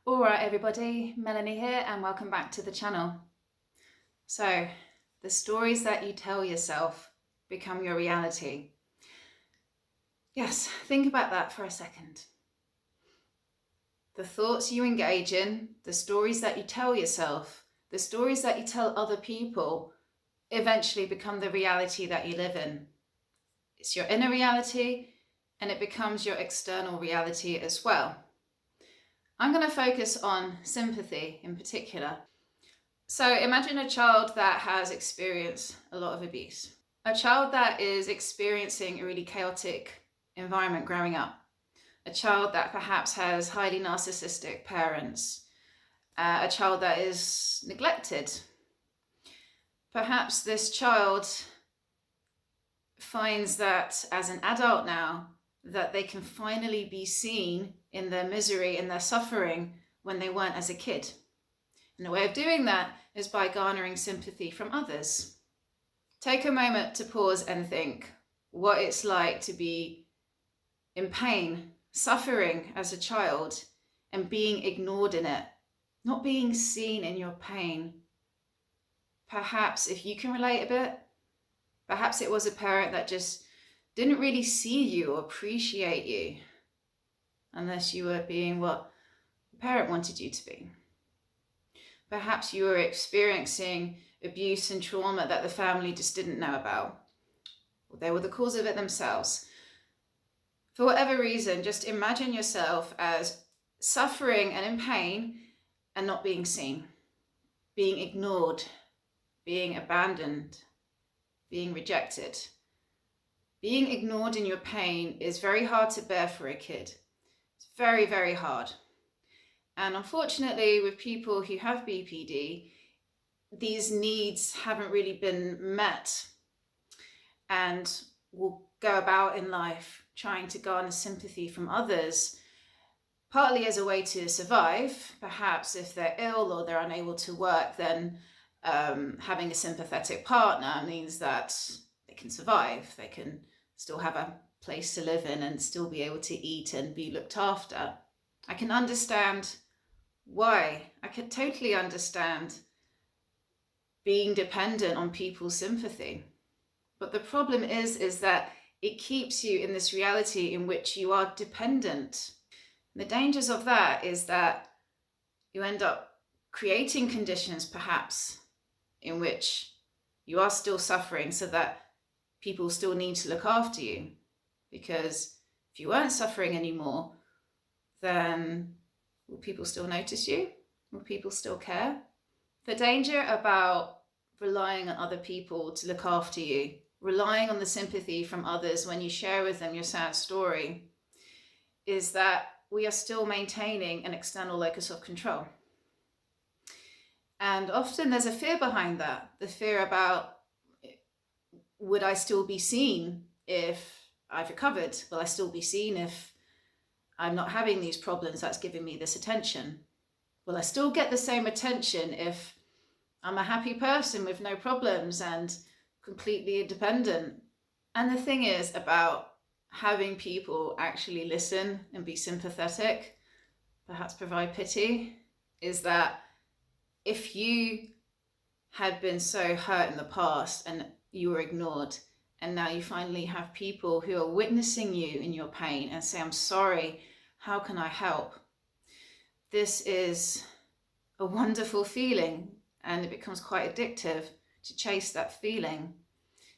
Alright everybody, Melanie here and welcome back to the channel. So, the stories that you tell yourself become your reality. Yes, think about that for a second. The thoughts you engage in, the stories that you tell yourself, the stories that you tell other people eventually become the reality that you live in. It's your inner reality and it becomes your external reality as well. I'm going to focus on sympathy in particular. So imagine a child that has experienced a lot of abuse. A child that is experiencing a really chaotic environment growing up. A child that perhaps has highly narcissistic parents. A child that is neglected. Perhaps this child finds that as an adult now, that they can finally be seen in their misery and their suffering when they weren't as a kid. And the way of doing that is by garnering sympathy from others. Take a moment to pause and think what it's like to be in pain, suffering as a child, and being ignored in it, not being seen in your pain. Perhaps if you can relate a bit, perhaps it was a parent that just didn't really see you or appreciate you unless you were being what the parent wanted you to be. Perhaps you were experiencing abuse and trauma that the family just didn't know about, or they were the cause of it themselves. For whatever reason, just imagine yourself as suffering and in pain and not being seen, being ignored, being abandoned, being rejected. Being ignored in your pain is very hard to bear for a kid. It's very, very hard. And unfortunately, with people who have BPD, these needs haven't really been met and will go about in life trying to garner sympathy from others, partly as a way to survive. Perhaps if they're ill or they're unable to work, then having a sympathetic partner means that they can survive. They can still have a place to live in and still be able to eat and be looked after. I can understand why. I could totally understand being dependent on people's sympathy. But the problem is that it keeps you in this reality in which you are dependent. The dangers of that is that you end up creating conditions perhaps in which you are still suffering so that people still need to look after you. Because if you weren't suffering anymore, then will people still notice you? Will people still care? The danger about relying on other people to look after you, relying on the sympathy from others when you share with them your sad story, is that we are still maintaining an external locus of control. And often there's a fear behind that, the fear about, would I still be seen if I've recovered? Will I still be seen if I'm not having these problems that's giving me this attention? Will I still get the same attention if I'm a happy person with no problems and completely independent? And the thing is about having people actually listen and be sympathetic, perhaps provide pity, is that if you had been so hurt in the past and you were ignored, and now you finally have people who are witnessing you in your pain and say, I'm sorry, how can I help? This is a wonderful feeling, and it becomes quite addictive to chase that feeling.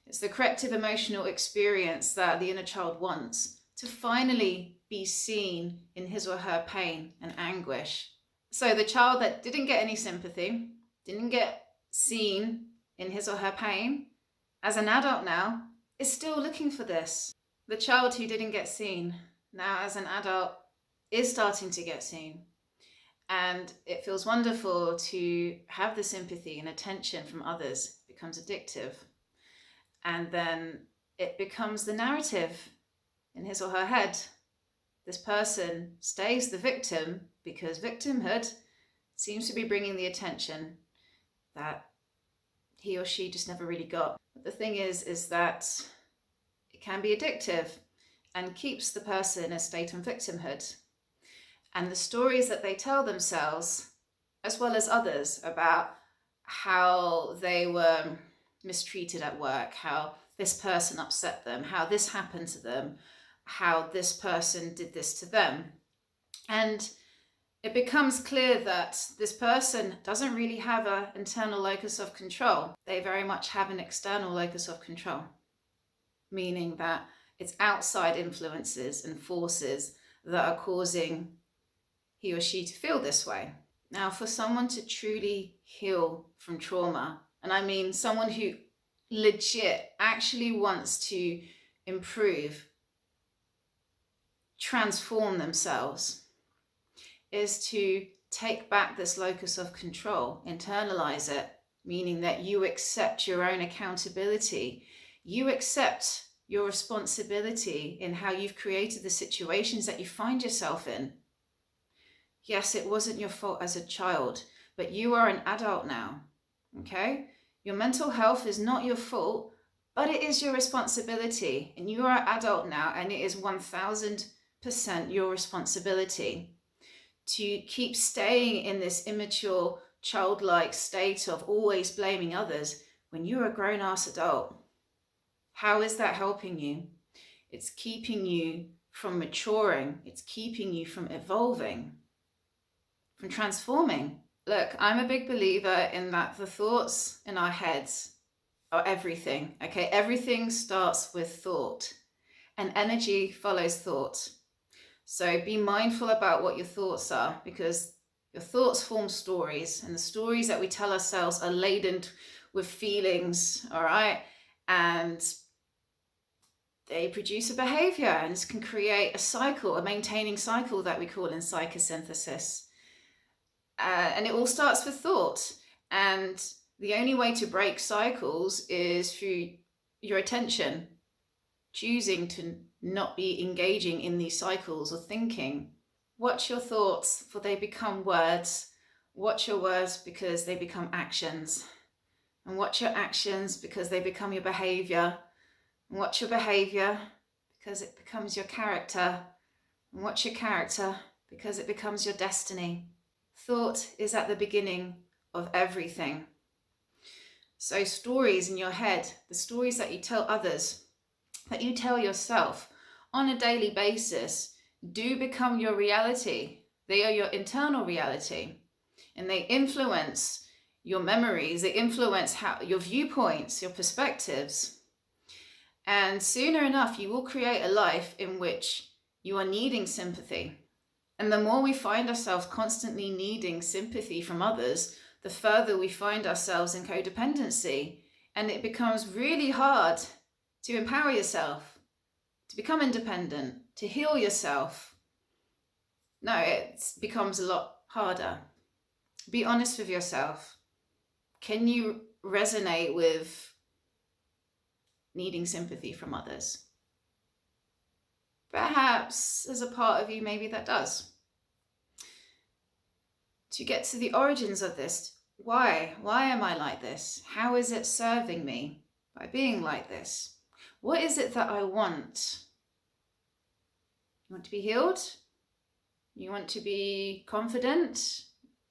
It's the corrective emotional experience that the inner child wants, to finally be seen in his or her pain and anguish. So the child that didn't get any sympathy, didn't get seen in his or her pain, as an adult now, is still looking for this. The child who didn't get seen, now as an adult, is starting to get seen. And it feels wonderful to have the sympathy and attention from others. It becomes addictive. And then it becomes the narrative in his or her head. This person stays the victim because victimhood seems to be bringing the attention that he or she just never really got. But the thing is that it can be addictive and keeps the person in a state of victimhood. And the stories that they tell themselves, as well as others, about how they were mistreated at work, how this person upset them, how this happened to them, how this person did this to them. And it becomes clear that this person doesn't really have an internal locus of control. They very much have an external locus of control, meaning that it's outside influences and forces that are causing he or she to feel this way. Now, for someone to truly heal from trauma, and I mean someone who legit actually wants to improve, transform themselves, is to take back this locus of control, internalize it, meaning that you accept your own accountability. You accept your responsibility in how you've created the situations that you find yourself in. Yes, it wasn't your fault as a child, but you are an adult now, okay? Your mental health is not your fault, but it is your responsibility. And you are an adult now, and it is 1000% your responsibility to keep staying in this immature, childlike state of always blaming others when you're a grown-ass adult. How is that helping you? It's keeping you from maturing. It's keeping you from evolving, from transforming. Look, I'm a big believer in that the thoughts in our heads are everything, okay? Everything starts with thought, and energy follows thought. So be mindful about what your thoughts are, because your thoughts form stories, and the stories that we tell ourselves are laden with feelings, all right? And they produce a behavior, and this can create a cycle, a maintaining cycle that we call in psychosynthesis. And it all starts with thought. And the only way to break cycles is through your attention, choosing to not be engaging in these cycles or thinking. Watch your thoughts, for they become words. Watch your words, because they become actions. And watch your actions, because they become your behavior. And watch your behavior, because it becomes your character. And watch your character, because it becomes your destiny. Thought is at the beginning of everything. So stories in your head, the stories that you tell others, that you tell yourself on a daily basis, do become your reality. They are your internal reality, and they influence your memories. They influence your viewpoints, your perspectives. And sooner enough, you will create a life in which you are needing sympathy. And the more we find ourselves constantly needing sympathy from others, the further we find ourselves in codependency. And it becomes really hard to empower yourself, to become independent, to heal yourself. No, it becomes a lot harder. Be honest with yourself. Can you resonate with needing sympathy from others? Perhaps there's a part of you maybe that does. To get to the origins of this, why? Why am I like this? How is it serving me by being like this? What is it that I want? You want to be healed? You want to be confident?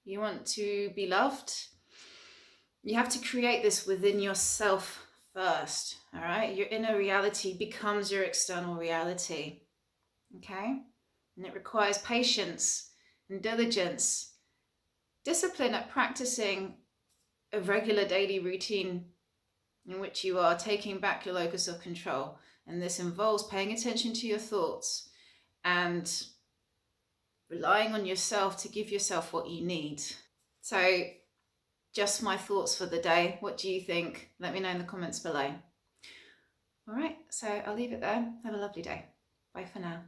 You want to be loved? You have to create this within yourself first, all right? Your inner reality becomes your external reality, okay? And it requires patience and diligence, discipline at practicing a regular daily routine in which you are taking back your locus of control. And this involves paying attention to your thoughts and relying on yourself to give yourself what you need. So just my thoughts for the day. What do you think? Let me know in the comments below. All right, so I'll leave it there. Have a lovely day. Bye for now.